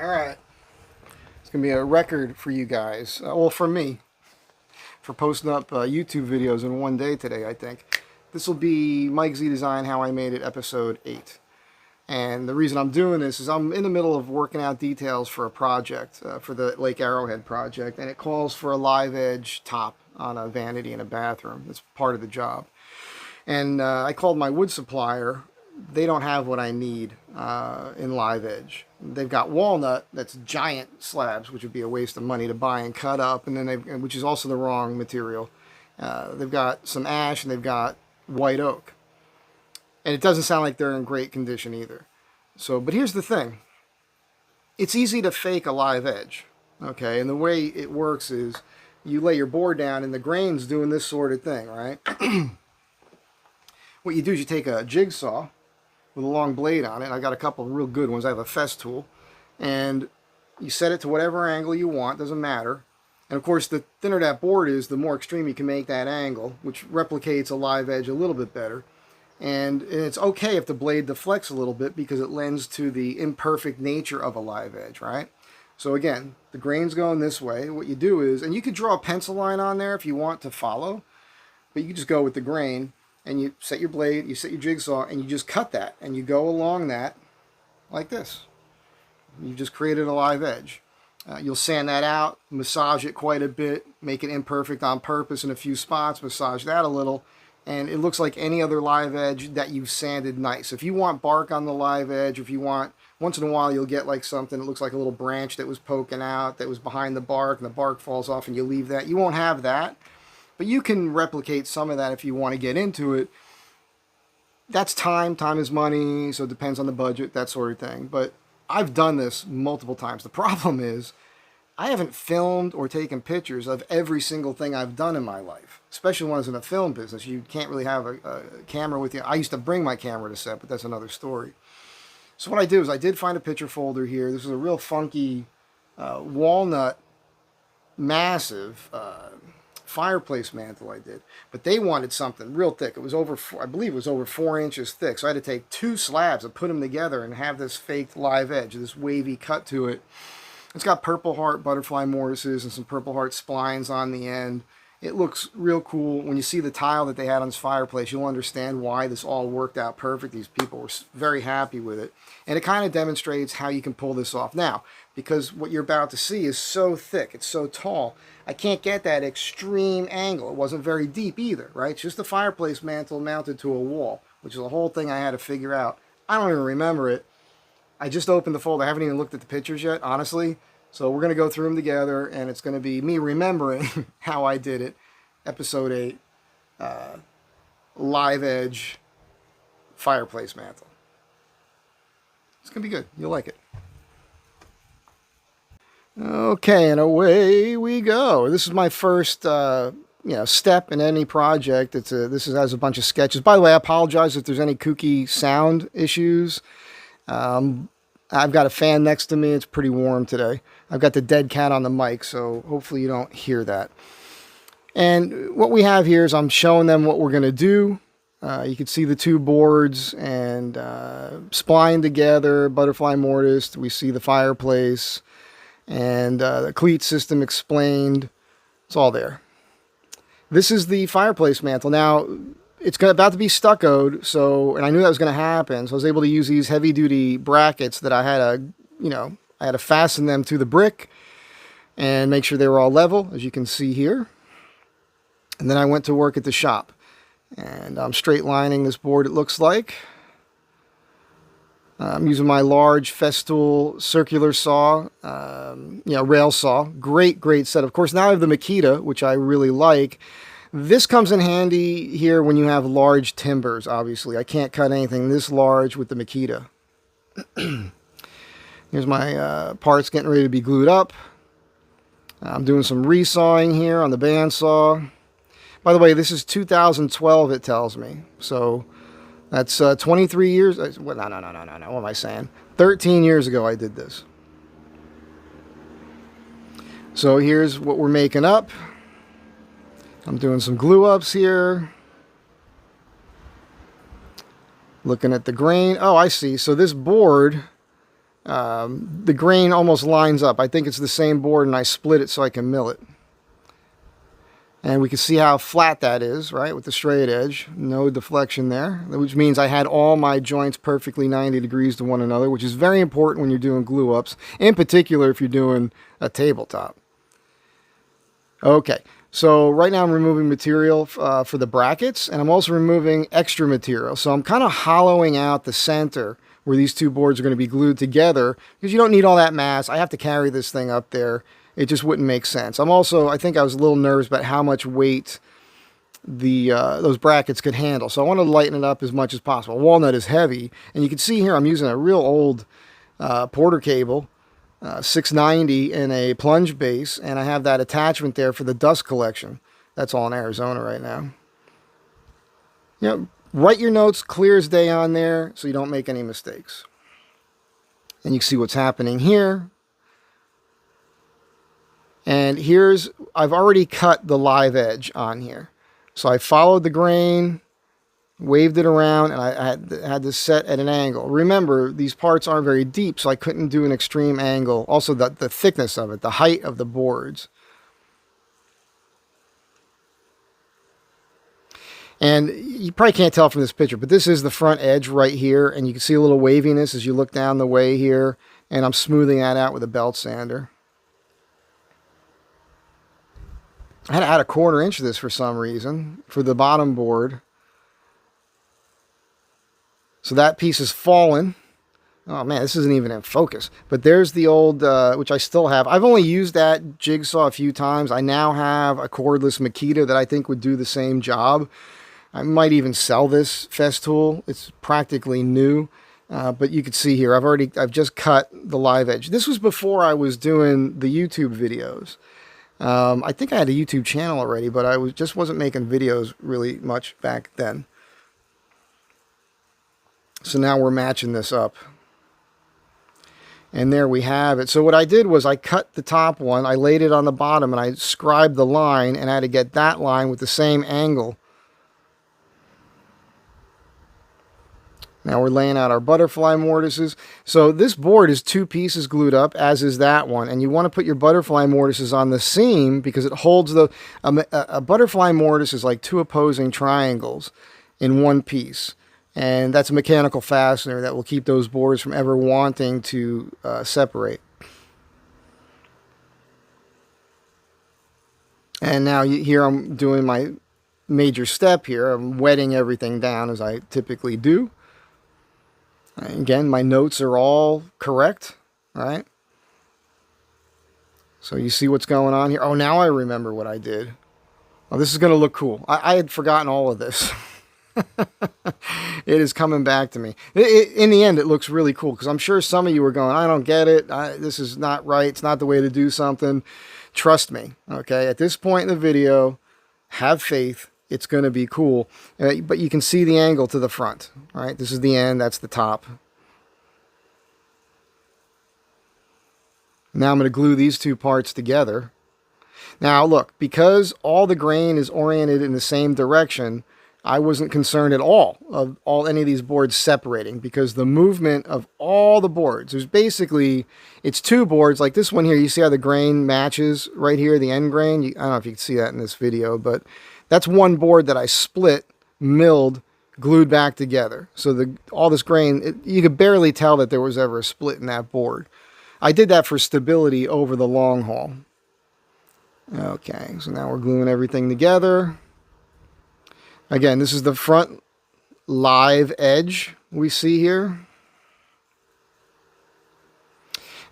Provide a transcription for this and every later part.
Alright. It's going to be a record for you guys. Well, for me. For posting up YouTube videos in one day today, I think. This will be Mike Z Design How I Made It episode 8. And the reason I'm doing this is I'm in the middle of working out details for a project, for the Lake Arrowhead project. And it calls for a live edge top on a vanity in a bathroom. It's part of the job. And I called my wood supplier. They don't have what I need in live edge. They've got walnut, that's giant slabs, which would be a waste of money to buy and cut up, and then which is also the wrong material. They've got some ash and they've got white oak, and it doesn't sound like they're in great condition either. So, but here's the thing: it's easy to fake a live edge, okay? And the way it works is you lay your board down, and the grain's doing this sort of thing, right? What you do is you take a jigsaw with a long blade on it. I got a couple of real good ones. I have a Fess tool, and you set it to whatever angle you want, doesn't matter. And of course, the thinner that board is, the more extreme you can make that angle, which replicates a live edge a little bit better. And it's okay if the blade deflects a little bit because it lends to the imperfect nature of a live edge, right? So again, the grain's going this way. What you do is, and you could draw a pencil line on there if you want to follow, but you can just go with the grain. And you set your blade, you set your jigsaw, and you just cut that. And you go along that like this. You've just created a live edge. You'll sand that out, massage it quite a bit, make it imperfect on purpose in a few spots, massage that a little, and it looks like any other live edge that you've sanded nice. If you want bark on the live edge, if you want, once in a while you'll get like something that looks like a little branch that was poking out, that was behind the bark, and the bark falls off and you leave that. You won't have that. But you can replicate some of that if you want to get into it. That's time. Time is money, so it depends on the budget, that sort of thing. But I've done this multiple times. The problem is I haven't filmed or taken pictures of every single thing I've done in my life, especially when I was in the film business. You can't really have a camera with you. I used to bring my camera to set, but that's another story. So what I did was I did find a picture folder here. This is a real funky walnut, massive fireplace mantle I did, but they wanted something real thick. It was over, I believe it was over 4 inches thick, so I had to take 2 slabs and put them together and have this faked live edge, this wavy cut to it. It's got Purple Heart butterfly mortises and some Purple Heart splines on the end. It looks real cool. When you see the tile that they had on this fireplace, you'll understand why this all worked out perfect. These people were very happy with it. And it kind of demonstrates how you can pull this off. Now, because what you're about to see is so thick, it's so tall, I can't get that extreme angle. It wasn't very deep either, right? It's just a fireplace mantle mounted to a wall, which is a whole thing I had to figure out. I don't even remember it. I just opened the folder. I haven't even looked at the pictures yet, honestly. So we're going to go through them together, and it's going to be me remembering how I did it. Episode 8, live edge fireplace mantle. It's going to be good. You'll like it. Okay, and away we go. This is my first step in any project. This has a bunch of sketches. By the way, I apologize if there's any kooky sound issues. I've got a fan next to me. It's pretty warm today. I've got the dead cat on the mic, so hopefully you don't hear that. And what we have here is I'm showing them what we're going to do. You can see the 2 boards and spline together, butterfly mortise. We see the fireplace and the cleat system explained. It's all there. This is the fireplace mantle. Now, it's about to be stuccoed, and I knew that was going to happen, so I was able to use these heavy-duty brackets that I had to fasten them to the brick and make sure they were all level, as you can see here. And then I went to work at the shop, and I'm straight lining this board, it looks like. I'm using my large Festool circular saw, rail saw. Great set. Of course, now I have the Makita, which I really like. This comes in handy here when you have large timbers, obviously. I can't cut anything this large with the Makita. Here's my parts getting ready to be glued up. I'm doing some resawing here on the bandsaw. By the way, this is 2012, it tells me. So that's 23 years. No. What am I saying? 13 years ago I did this. So here's what we're making up. I'm doing some glue ups here. Looking at the grain. Oh, I see. So this board the grain almost lines up. I think it's the same board, and I split it so I can mill it. And we can see how flat that is, right, with the straight edge. No deflection there, which means I had all my joints perfectly 90 degrees to one another, which is very important when you're doing glue-ups, in particular if you're doing a tabletop. Okay, so right now I'm removing material for the brackets, and I'm also removing extra material. So I'm kind of hollowing out the center where these two boards are going to be glued together, because you don't need all that mass. I have to carry this thing up there. It just wouldn't make sense. I think I was a little nervous about how much weight those brackets could handle. So I want to lighten it up as much as possible. Walnut is heavy, and you can see here I'm using a real old Porter cable, 690 in a plunge base, and I have that attachment there for the dust collection. That's all in Arizona right now. You know, write your notes clear as day on there so you don't make any mistakes. And you can see what's happening here. And I've already cut the live edge on here. So I followed the grain, waved it around, and I had this set at an angle. Remember, these parts aren't very deep, so I couldn't do an extreme angle. Also, the thickness of it, the height of the boards. And you probably can't tell from this picture, but this is the front edge right here, and you can see a little waviness as you look down the way here, and I'm smoothing that out with a belt sander. I had to add a 1/4 inch of this for some reason for the bottom board. So that piece is fallen. Oh man, this isn't even in focus. But there's the old, which I still have. I've only used that jigsaw a few times. I now have a cordless Makita that I think would do the same job. I might even sell this Festool. It's practically new. But you can see here, I've just cut the live edge. This was before I was doing the YouTube videos. I think I had a YouTube channel already, but I just wasn't making videos really much back then. So now we're matching this up. And there we have it. So what I did was I cut the top one, I laid it on the bottom, and I scribed the line, and I had to get that line with the same angle. Now we're laying out our butterfly mortises. So this board is 2 pieces glued up, as is that one. And you want to put your butterfly mortises on the seam because it holds a butterfly mortise is like 2 opposing triangles in one piece. And that's a mechanical fastener that will keep those boards from ever wanting to separate. And now here I'm doing my major step here. I'm wetting everything down as I typically do. Again, my notes are all correct, right? So you see what's going on here. Oh, now I remember what I did. Oh, this is going to look cool. I had forgotten all of this. It is coming back to me. In the end, it looks really cool because I'm sure some of you are going, I don't get it. This is not right. It's not the way to do something. Trust me, okay? At this point in the video, have faith. It's going to be cool. But you can see the angle to the front. All right, this is the end. That's the top. Now I'm going to glue these 2 parts together. Now look, because all the grain is oriented in the same direction, I wasn't concerned at all of any of these boards separating because the movement of all the boards, it's 2 boards like this one here. You see how the grain matches right here, the end grain? I don't know if you can see that in this video, but that's one board that I split, milled, glued back together. So all this grain, you could barely tell that there was ever a split in that board. I did that for stability over the long haul. Okay, so now we're gluing everything together. Again, this is the front live edge we see here.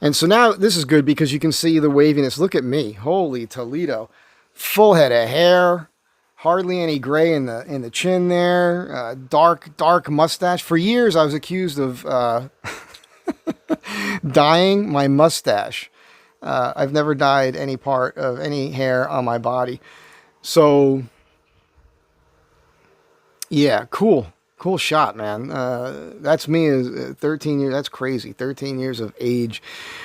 And so now this is good because you can see the waviness. Look at me. Holy Toledo. Full head of hair. Hardly any gray in the chin there. Dark mustache. For years I was accused of dyeing my mustache. I've never dyed any part of any hair on my body. So yeah, cool shot, man. That's me as 13 years. That's crazy. 13 years of age.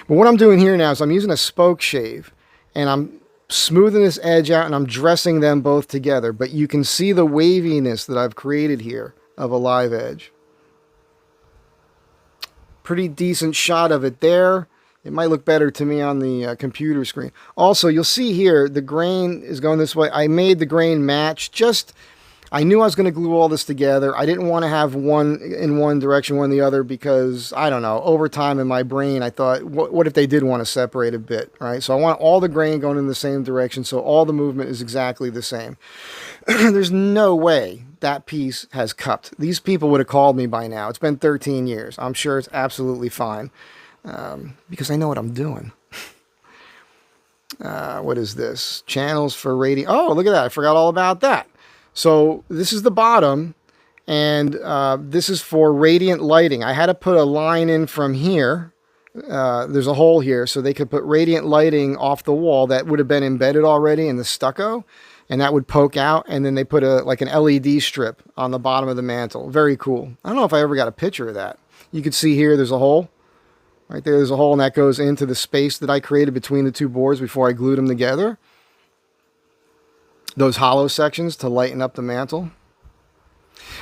But what I'm doing here now is I'm using a spoke shave, and I'm smoothing this edge out, and I'm dressing them both together. But you can see the waviness that I've created here of a live edge. Pretty decent shot of it there. It might look better to me on the computer screen. Also, you'll see here, the grain is going this way. I made the grain match. I knew I was going to glue all this together. I didn't want to have one in one direction, one in the other, because, I don't know, over time in my brain, I thought, what if they did want to separate a bit, right? So I want all the grain going in the same direction, so all the movement is exactly the same. There's no way that piece has cupped. These people would have called me by now. It's been 13 years. I'm sure it's absolutely fine, because I know what I'm doing. What is this? Channels for radio. Oh, look at that. I forgot all about that. So this is the bottom, and this is for radiant lighting. I had to put a line in from here. There's a hole here, so they could put radiant lighting off the wall that would have been embedded already in the stucco, and that would poke out, and then they put like an LED strip on the bottom of the mantle. Very cool. I don't know if I ever got a picture of that. You can see here there's a hole. Right there, there's a hole, and that goes into the space that I created between the two boards before I glued them together. Those hollow sections to lighten up the mantle.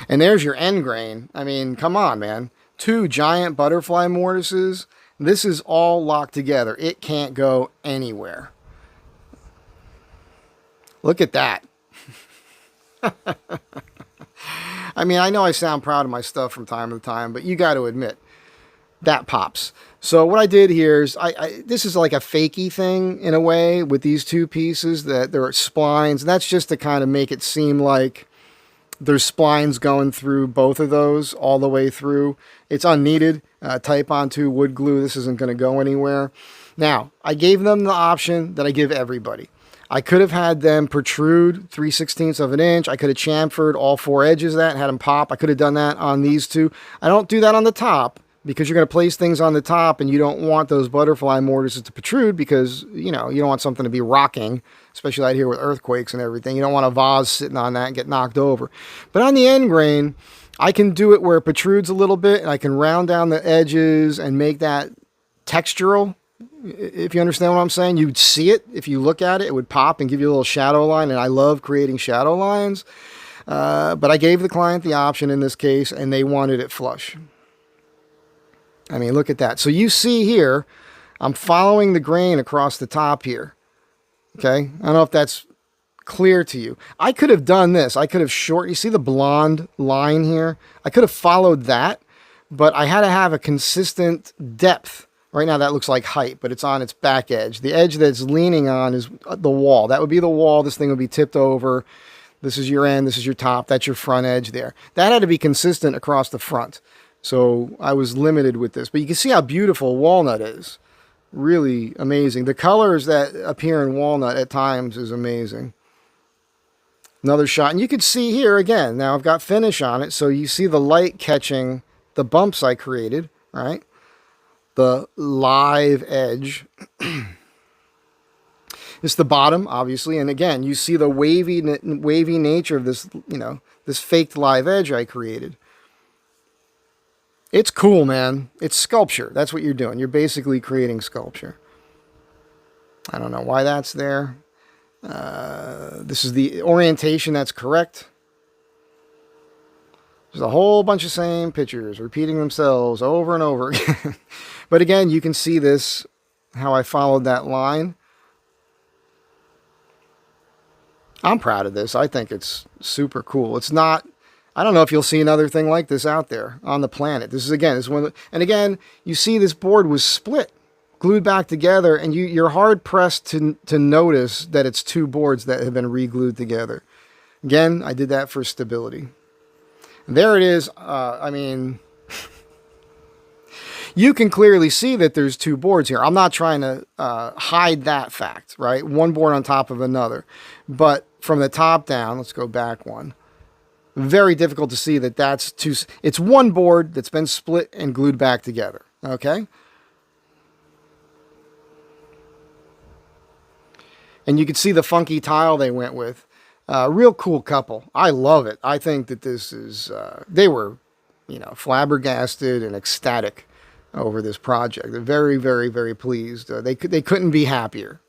And there's your end grain. I mean, come on, man. 2 giant butterfly mortises. This is all locked together. It can't go anywhere. Look at that. I mean, I know I sound proud of my stuff from time to time, but you got to admit, that pops. So what I did here is, this is like a fakey thing in a way with these 2 pieces that there are splines. And that's just to kind of make it seem like there's splines going through both of those all the way through. It's unneeded. Type on 2 wood glue. This isn't going to go anywhere. Now, I gave them the option that I give everybody. I could have had them protrude 3/16 of an inch. I could have chamfered all 4 edges of that and had them pop. I could have done that on these 2. I don't do that on the top, because you're going to place things on the top and you don't want those butterfly mortises to protrude, because, you know, you don't want something to be rocking, especially out here with earthquakes and everything. You don't want a vase sitting on that and get knocked over. But on the end grain, I can do it where it protrudes a little bit, and I can round down the edges and make that textural, if you understand what I'm saying. You'd see it. If you look at it, it would pop and give you a little shadow line, and I love creating shadow lines. But I gave the client the option in this case, and they wanted it flush. I mean, look at that. So you see here, I'm following the grain across the top here. Okay? I don't know if that's clear to you. I could have done this. I could have you see the blonde line here? I could have followed that, but I had to have a consistent depth. Right now that looks like height, but it's on its back edge. The edge that's leaning on is the wall. That would be the wall. This thing would be tipped over. This is your end. This is your top. That's your front edge there. That had to be consistent across the front. So I was limited with this, but you can see how beautiful walnut is. Really amazing. The colors that appear in walnut at times is amazing. Another shot, and you can see here again, now I've got finish on it, so you see the light catching the bumps I created, right? The live edge. It's the bottom, obviously, and again, you see the wavy nature of this, you know, this faked live edge I created. It's cool, man. It's sculpture. That's what you're doing. You're basically creating sculpture. I don't know why that's there. This is the orientation that's correct. There's a whole bunch of same pictures repeating themselves over and over again. But again, you can see this, how I followed that line. I'm proud of this. I think it's super cool. It's not, I don't know if you'll see another thing like this out there on the planet. This is, again, this one, and again, you see this board was split, glued back together, and you're hard pressed to notice that it's 2 boards that have been re-glued together. Again, I did that for stability. And there it is. I mean, you can clearly see that there's 2 boards here. I'm not trying to hide that fact, right? One board on top of another. But from the top down, let's go back one. Very difficult to see that that's 2. It's 1 board that's been split and glued back together. Okay? And you can see the funky tile they went with. Real cool couple. I love it. I think that this is, they were, you know, flabbergasted and ecstatic over this project. They're very, very, very pleased. They couldn't be happier.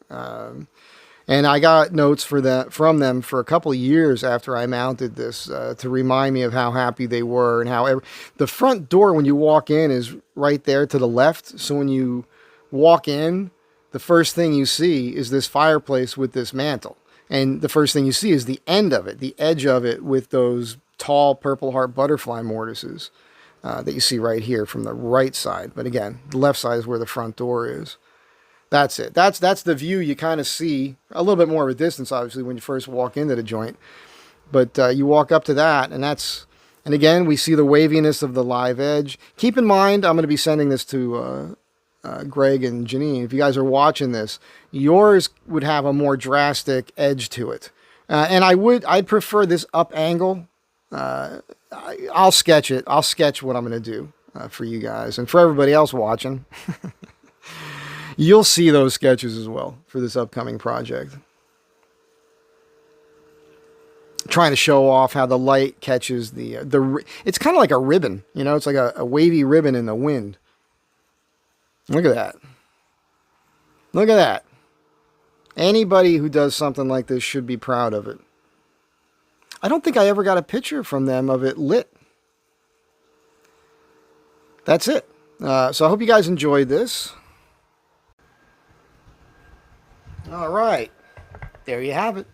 And I got notes from them for a couple of years after I mounted this to remind me of how happy they were and how the front door when you walk in is right there to the left. So when you walk in, the first thing you see is this fireplace with this mantle. And the first thing you see is the end of it, the edge of it with those tall Purple Heart butterfly mortises that you see right here from the right side. But again, the left side is where the front door is. That's it. That's the view you kind of see a little bit more of a distance, obviously, when you first walk into the joint. But you walk up to that, and again, we see the waviness of the live edge. Keep in mind, I'm going to be sending this to Greg and Janine. If you guys are watching this, yours would have a more drastic edge to it. And I'd prefer this up angle. I'll sketch it. I'll sketch what I'm going to do for you guys and for everybody else watching. You'll see those sketches as well for this upcoming project. Trying to show off how the light catches it's kind of like a ribbon, you know, it's like a wavy ribbon in the wind. Look at that. Look at that. Anybody who does something like this should be proud of it. I don't think I ever got a picture from them of it lit. That's it. So I hope you guys enjoyed this. All right, there you have it.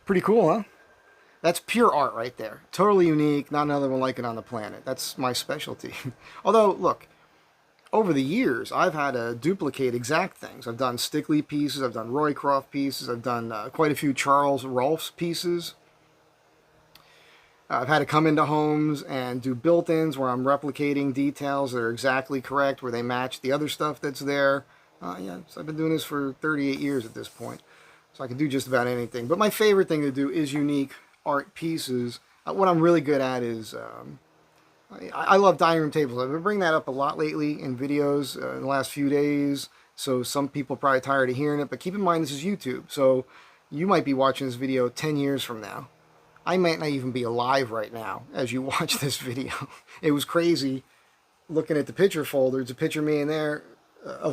Pretty cool, huh? That's pure art right there. Totally unique, not another one like it on the planet. That's my specialty. Although, look, over the years, I've had to duplicate exact things. I've done Stickley pieces, I've done Roycroft pieces, I've done quite a few Charles Rolfs pieces. I've had to come into homes and do built-ins where I'm replicating details that are exactly correct, where they match the other stuff that's there. Yeah, so I've been doing this for 38 years at this point, so I can do just about anything. But my favorite thing to do is unique art pieces. What I'm really good at is, I love dining room tables. I've been bringing that up a lot lately in videos in the last few days, so some people are probably tired of hearing it, but keep in mind this is YouTube, so you might be watching this video 10 years from now. I might not even be alive right now as you watch this video. It was crazy looking at the picture folder. It's a picture of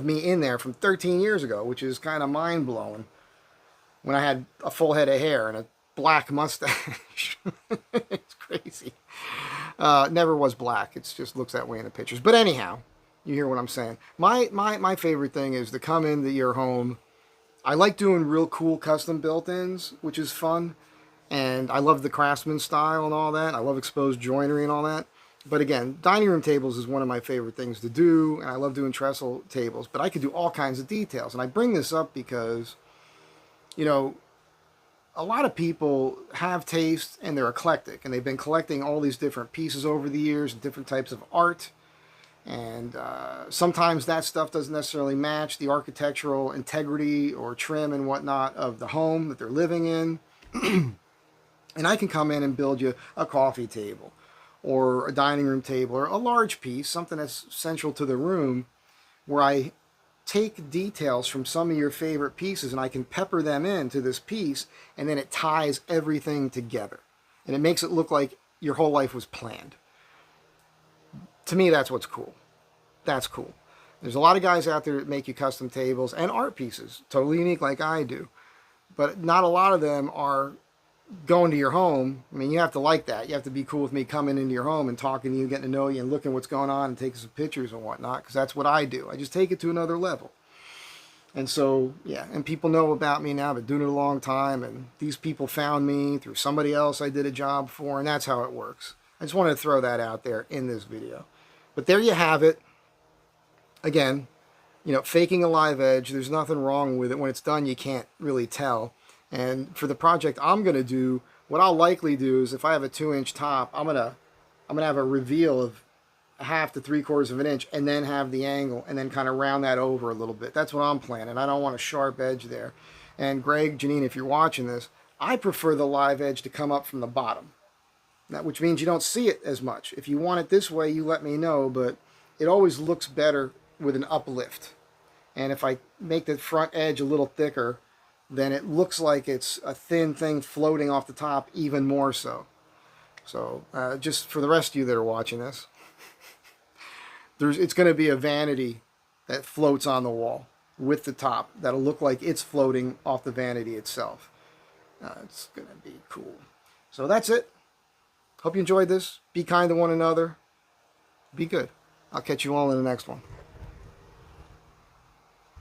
me in there from 13 years ago, which is kind of mind-blowing, when I had a full head of hair and a black mustache. It's crazy. Never was black. It just looks that way in the pictures. But anyhow, you hear what I'm saying. My favorite thing is to come into your home. I like doing real cool custom built-ins, which is fun. And I love the craftsman style and all that. I love exposed joinery and all that. But again, dining room tables is one of my favorite things to do, and I love doing trestle tables, but I could do all kinds of details. And I bring this up because, you know, a lot of people have taste and they're eclectic, and they've been collecting all these different pieces over the years, different types of art, and sometimes that stuff doesn't necessarily match the architectural integrity or trim and whatnot of the home that they're living in. And I can come in and build you a coffee table, or a dining room table, or a large piece, something that's central to the room, where I take details from some of your favorite pieces and I can pepper them into this piece, and then it ties everything together. And it makes it look like your whole life was planned. To me, that's what's cool. That's cool. There's a lot of guys out there that make you custom tables and art pieces, totally unique like I do. But not a lot of them are going to your home. I mean, you have to like that. You have to be cool with me coming into your home and talking to you, getting to know you, and looking what's going on and taking some pictures and whatnot, because that's what I do. I just take it to another level. And so, yeah, and people know about me now. I've been doing it a long time, and these people found me through somebody else I did a job for, and that's how it works. I just wanted to throw that out there in this video. But there you have it. Again, you know, faking a live edge, there's nothing wrong with it. When it's done, you can't really tell. And for the project I'm going to do, what I'll likely do is, if I have a 2-inch top, I'm gonna have a reveal of 1/2 to 3/4 of an inch, and then have the angle, and then kind of round that over a little bit. That's what I'm planning. I don't want a sharp edge there. And Greg, Janine, if you're watching this, I prefer the live edge to come up from the bottom. Which means you don't see it as much. If you want it this way, you let me know, but it always looks better with an uplift. And if I make the front edge a little thicker, then it looks like it's a thin thing floating off the top even more so. So just for the rest of you that are watching this, it's going to be a vanity that floats on the wall. with the top. That'll look like it's floating off the vanity itself. It's going to be cool. So that's it. Hope you enjoyed this. Be kind to one another. Be good. I'll catch you all in the next one.